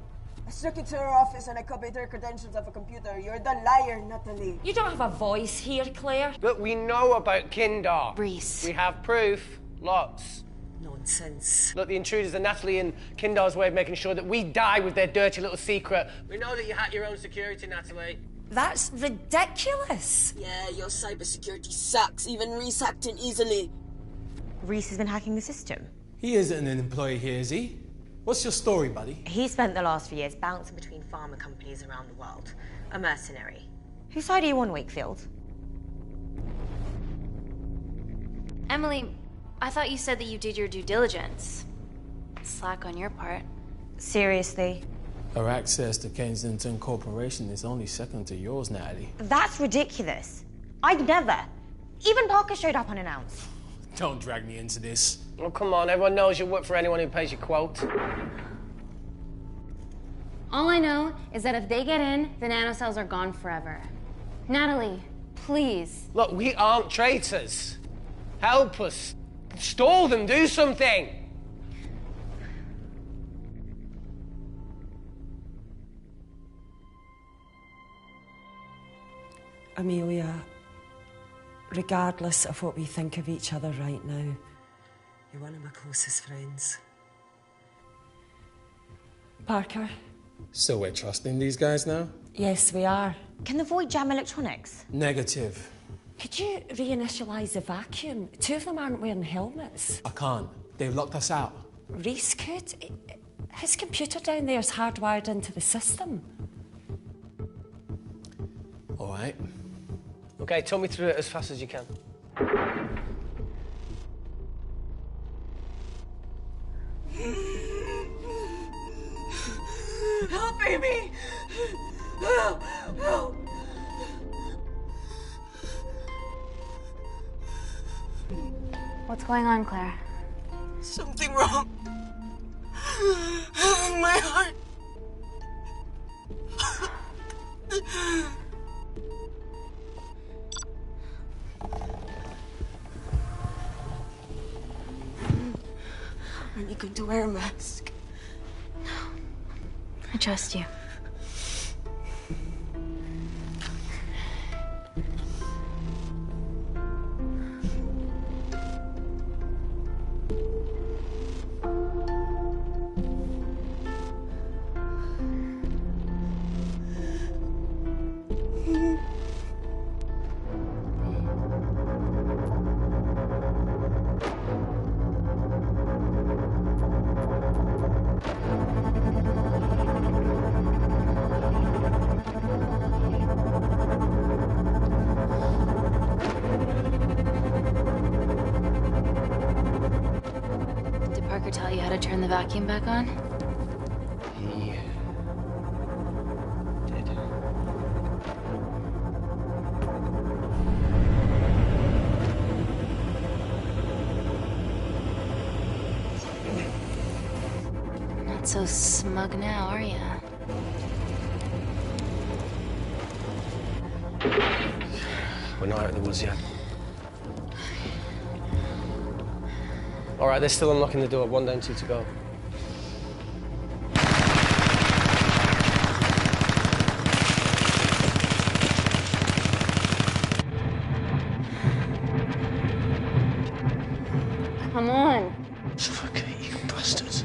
I snuck into her office and I copied her credentials off a computer. You're the liar, Natalie. You don't have a voice here, Claire. Look, we know about Kindar. Reese. We have proof. Lots. Nonsense. Look, the intruders are Natalie and Kindar's way of making sure that we die with their dirty little secret. We know that you hack your own security, Natalie. That's ridiculous. Yeah, your cybersecurity sucks. Even Reese hacked in easily. Reese has been hacking the system. He isn't an employee here, is he? What's your story, buddy? He spent the last few years bouncing between pharma companies around the world. A mercenary. Whose side are you on, Wakefield? Emily, I thought you said that you did your due diligence. Slack on your part. Seriously? Her access to Kensington Corporation is only second to yours, Natalie. That's ridiculous. I'd never. Even Parker showed up unannounced. Don't drag me into this. Oh, come on. Everyone knows you work for anyone who pays your quote. All I know is that if they get in, the nanocells are gone forever. Natalie, please. Look, we aren't traitors. Help us. Stall them. Do something. Amelia, regardless of what we think of each other right now, you're one of my closest friends. Parker? So we're trusting these guys now? Yes, we are. Can the Void jam electronics? Negative. Could you reinitialize the vacuum? Two of them aren't wearing helmets. I can't. They've locked us out. Reese could. His computer down there is hardwired into the system. All right. Okay, talk me through it as fast as you can. Help, Amy! Help! Help! What's going on, Claire? Something wrong. My heart. Are you going to wear a mask? I trust you. Did Parker tell you how to turn the vacuum back on? He did. Not so smug now, are you? We're not out of the woods yet. All right, they're still unlocking the door. 1 down, 2 to go. Come on. Fucking you bastards.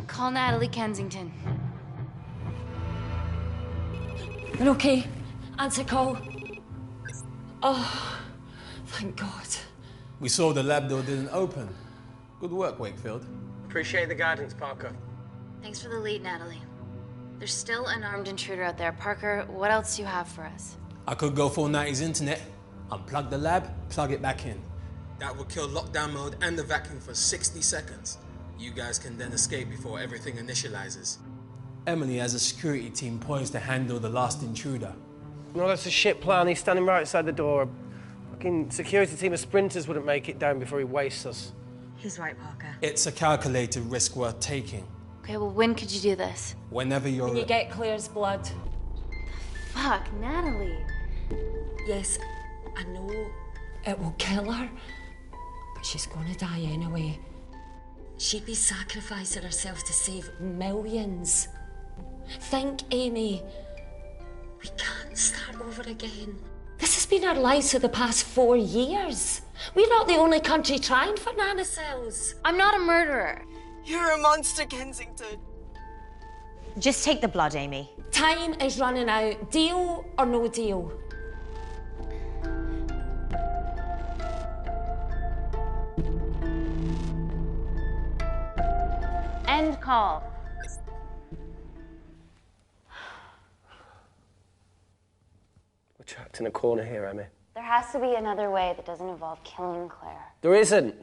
Call Natalie Kensington. You're okay? Answer call. Oh, thank God. We saw the lab door didn't open. Good work, Wakefield. Appreciate the guidance, Parker. Thanks for the lead, Natalie. There's still an armed intruder out there. Parker, what else do you have for us? I could go full 90s internet, unplug the lab, plug it back in. That would kill lockdown mode and the vacuum for 60 seconds. You guys can then escape before everything initializes. Emily has a security team poised to handle the last intruder. No, that's a shit plan. He's standing right outside the door. A fucking security team of sprinters wouldn't make it down before he wastes us. He's right, Parker. It's a calculated risk worth taking. Okay, well, when could you do this? Whenever you're... When you get Claire's blood. Fuck, Natalie. Yes, I know it will kill her, but she's gonna die anyway. She'd be sacrificing herself to save millions. Think, Amy. We can't start over again. This has been our lives for the past 4 years. We're not the only country trying for nanocells. I'm not a murderer. You're a monster, Kensington. Just take the blood, Amy. Time is running out. Deal or no deal? End call. We're trapped in a corner here, Emmy. There has to be another way that doesn't involve killing Claire. There isn't.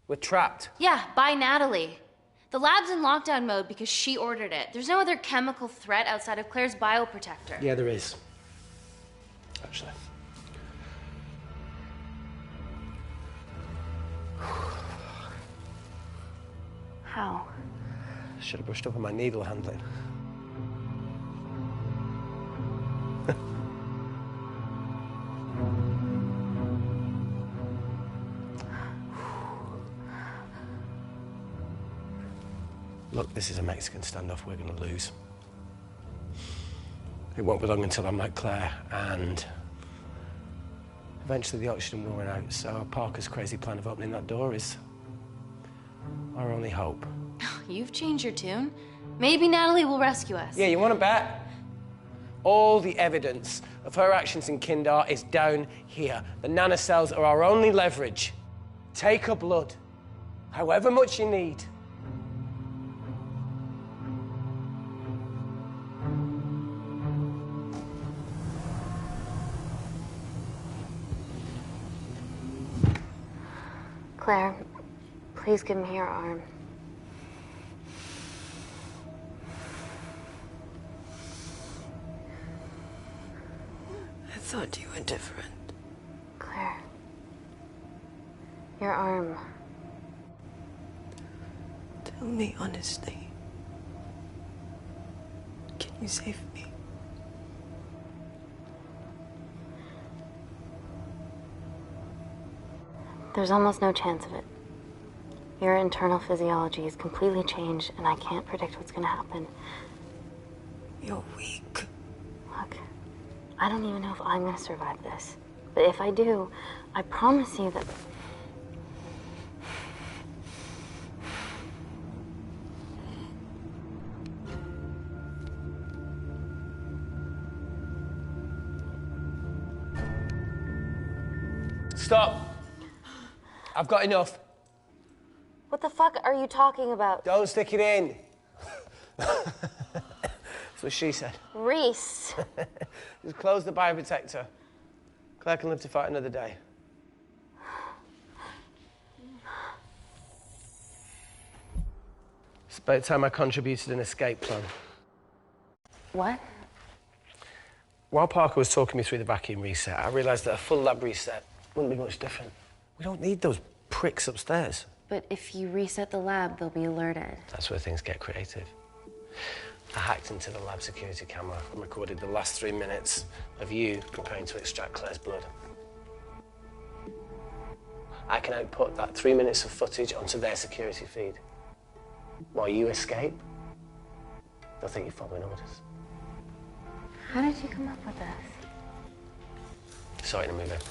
We're trapped. Yeah, by Natalie. The lab's in lockdown mode because she ordered it. There's no other chemical threat outside of Claire's bioprotector. Yeah, there is. Actually. How? Should have brushed up on my needle handling. Look, this is a Mexican standoff we're going to lose. It won't be long until I'm like Claire, and eventually the oxygen will run out, so Parker's crazy plan of opening that door is our only hope. You've changed your tune. Maybe Natalie will rescue us. Yeah, you want to bet? All the evidence of her actions in Kindar is down here. The nanocells are our only leverage. Take her blood, however much you need. Claire, please give me your arm. I thought you were different. Claire. Your arm. Tell me honestly. Can you save me? There's almost no chance of it. Your internal physiology is completely changed, and I can't predict what's gonna happen. You're weak. Look, I don't even know if I'm gonna survive this. But if I do, I promise you that... Stop! I've got enough. What the fuck are you talking about? Don't stick it in. That's what she said. Reese. Just close the bioprotector. Claire can live to fight another day. It's about time I contributed an escape plan. What? While Parker was talking me through the vacuum reset, I realised that a full lab reset wouldn't be much different. We don't need those pricks upstairs. But if you reset the lab, they'll be alerted. That's where things get creative. I hacked into the lab security camera and recorded the last 3 minutes of you preparing to extract Claire's blood. I can output that 3 minutes of footage onto their security feed. While you escape, they'll think you're following orders. How did you come up with this? Sorry to move it.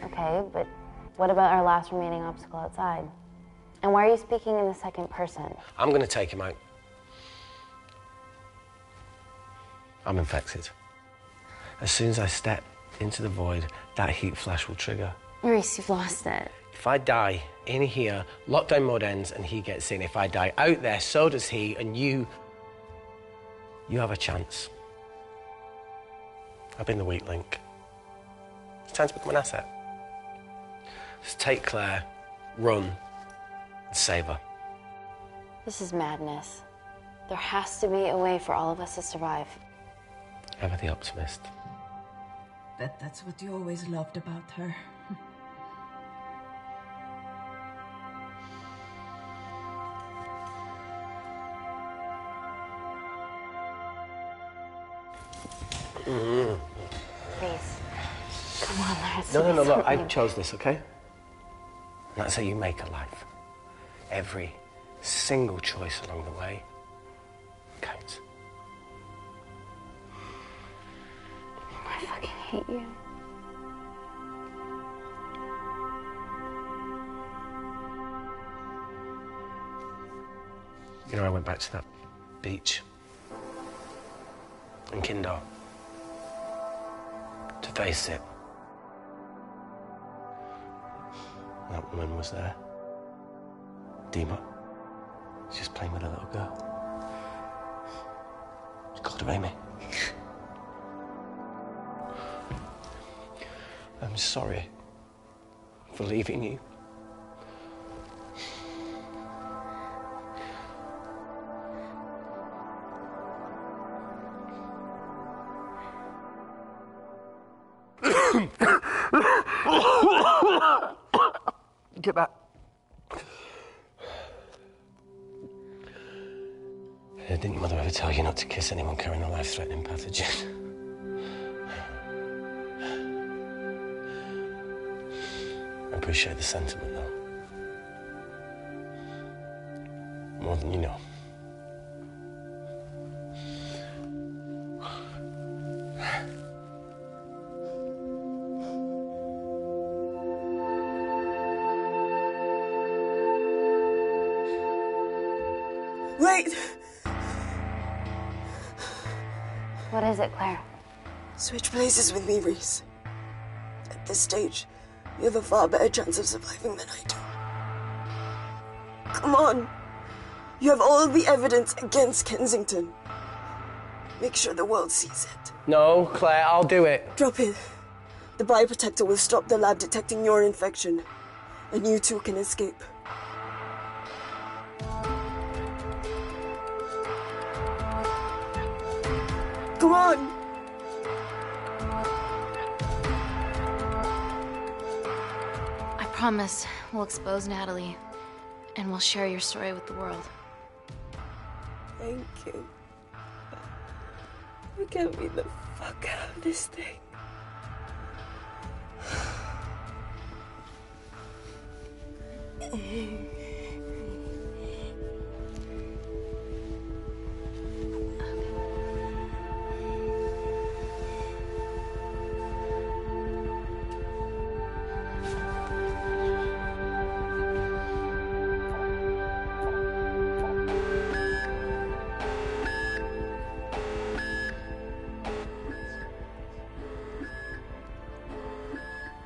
Okay, but what about our last remaining obstacle outside? And why are you speaking in the second person? I'm going to take him out. I'm infected. As soon as I step into the void, that heat flash will trigger. Reese, you've lost it. If I die in here, lockdown mode ends and he gets in. If I die out there, so does he, and you have a chance. I've been the weak link. It's time to become an asset. Just take Claire, run, and save her. This is madness. There has to be a way for all of us to survive. Ever the optimist. That's what you always loved about her. Reese, come on, there has to No, be look, I something. chose this, okay? And that's how you make a life. Every single choice along the way counts. I fucking hate you. You know, I went back to that beach in Kindar to face it. That woman was there. Dima. She's just playing with a little girl. She called her Amy. I'm sorry for leaving you. Get back. Didn't your mother ever tell you not to kiss anyone carrying a life-threatening pathogen? I appreciate the sentiment, though. More than you know. Wait! What is it, Claire? Switch places with me, Reese. At this stage, you have a far better chance of surviving than I do. Come on. You have all the evidence against Kensington. Make sure the world sees it. No, Claire, I'll do it. Drop it. The bioprotector will stop the lab detecting your infection, and you two can escape. Come on! I promise we'll expose Natalie, and we'll share your story with the world. Thank you. You get me the fuck out of this thing.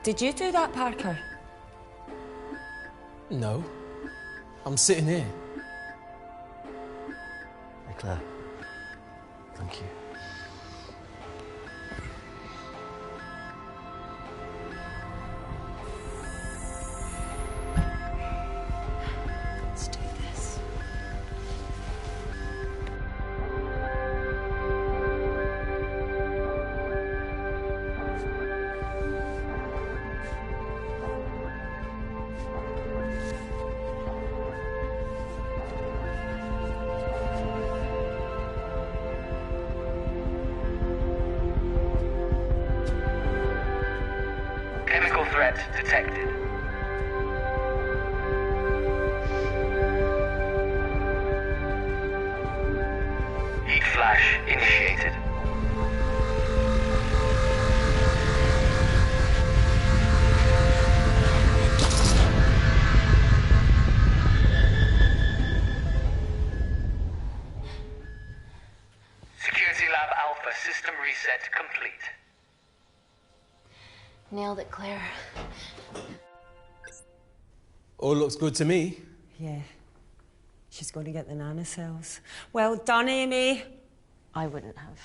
Did you do that, Parker? No. I'm sitting here. Hey, Claire. Thank you. Let's do this. Chemical threat detected. Heat flash initiated. Security Lab Alpha system reset complete. Nailed it, Claire. All looks good to me. Yeah. She's going to get the nanocells. Well done, Amy. I wouldn't have.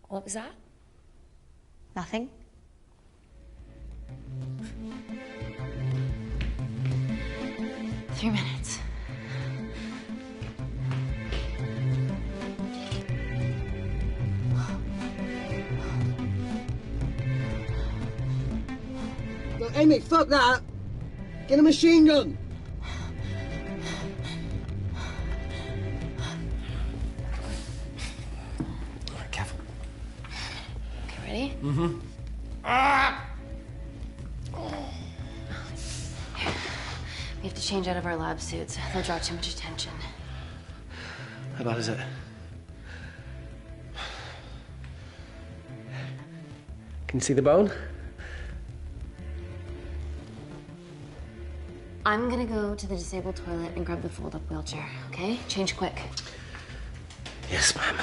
What was that? Nothing? Three minutes. Look, Amy, fuck that! Get a machine gun! All right, careful. Okay, ready? Mm-hmm. We have to change out of our lab suits. They'll draw too much attention. How bad is it? Can you see the bone? I'm gonna go to the disabled toilet and grab the fold-up wheelchair, okay? Change quick. Yes, ma'am.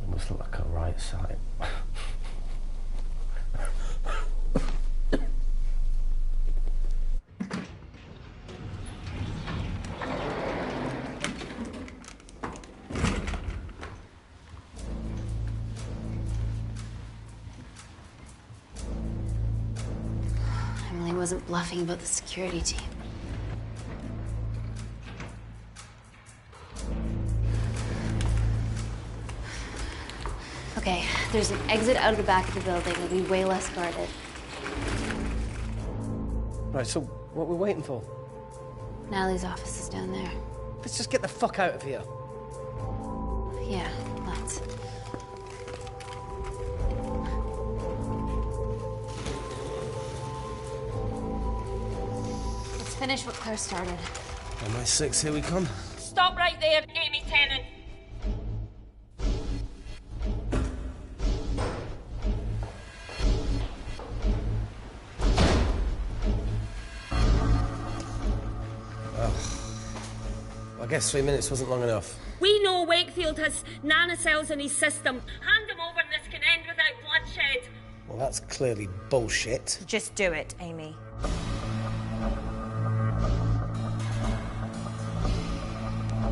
It must look like a right side. Emily wasn't bluffing about the security team. Okay, there's an exit out of the back of the building. It'll be way less guarded. Right, so what are we waiting for? Natalie's office is down there. Let's just get the fuck out of here. Yeah, let's. Let's finish what Claire started. MI6, here we come. Stop right there, Amy Tennant. I guess 3 minutes wasn't long enough. We know Wakefield has nanocells in his system. Hand him over and this can end without bloodshed. Well, that's clearly bullshit. Just do it, Amy.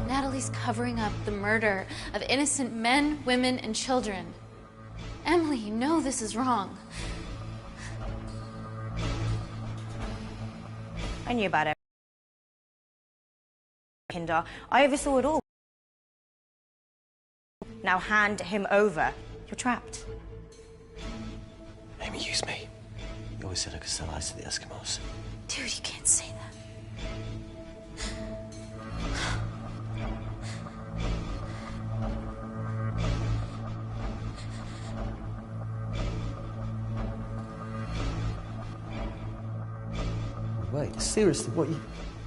Natalie's covering up the murder of innocent men, women, and children. Emily, you know this is wrong. I knew about it. Kindar, I oversaw it all. Now hand him over. You're trapped. Amy, use me. You always said I could sell ice to the Eskimos. Dude, you can't say that. Wait, seriously, what,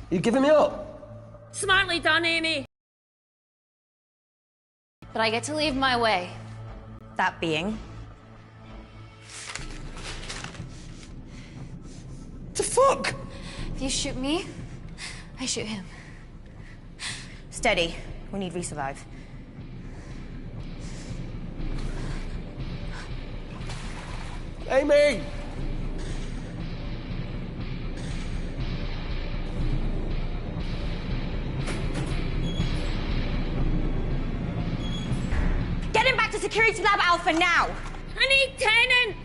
you giving me up? Smartly done, Amy. But I get to leave my way. That being? The fuck? If you shoot me, I shoot him. Steady. We need resurvive. Amy! Get him back to Security Lab Alpha now! I need Tennant!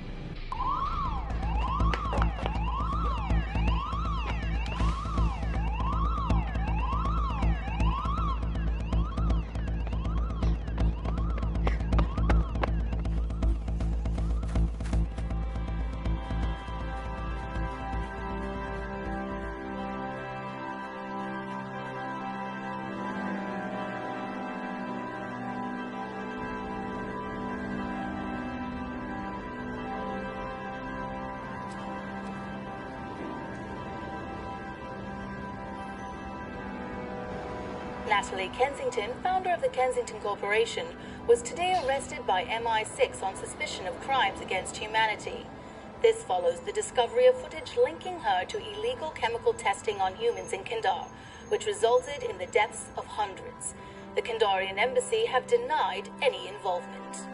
Natalie Kensington, founder of the Kensington Corporation, was today arrested by MI6 on suspicion of crimes against humanity. This follows the discovery of footage linking her to illegal chemical testing on humans in Kindar, which resulted in the deaths of hundreds. The Kindarian embassy have denied any involvement.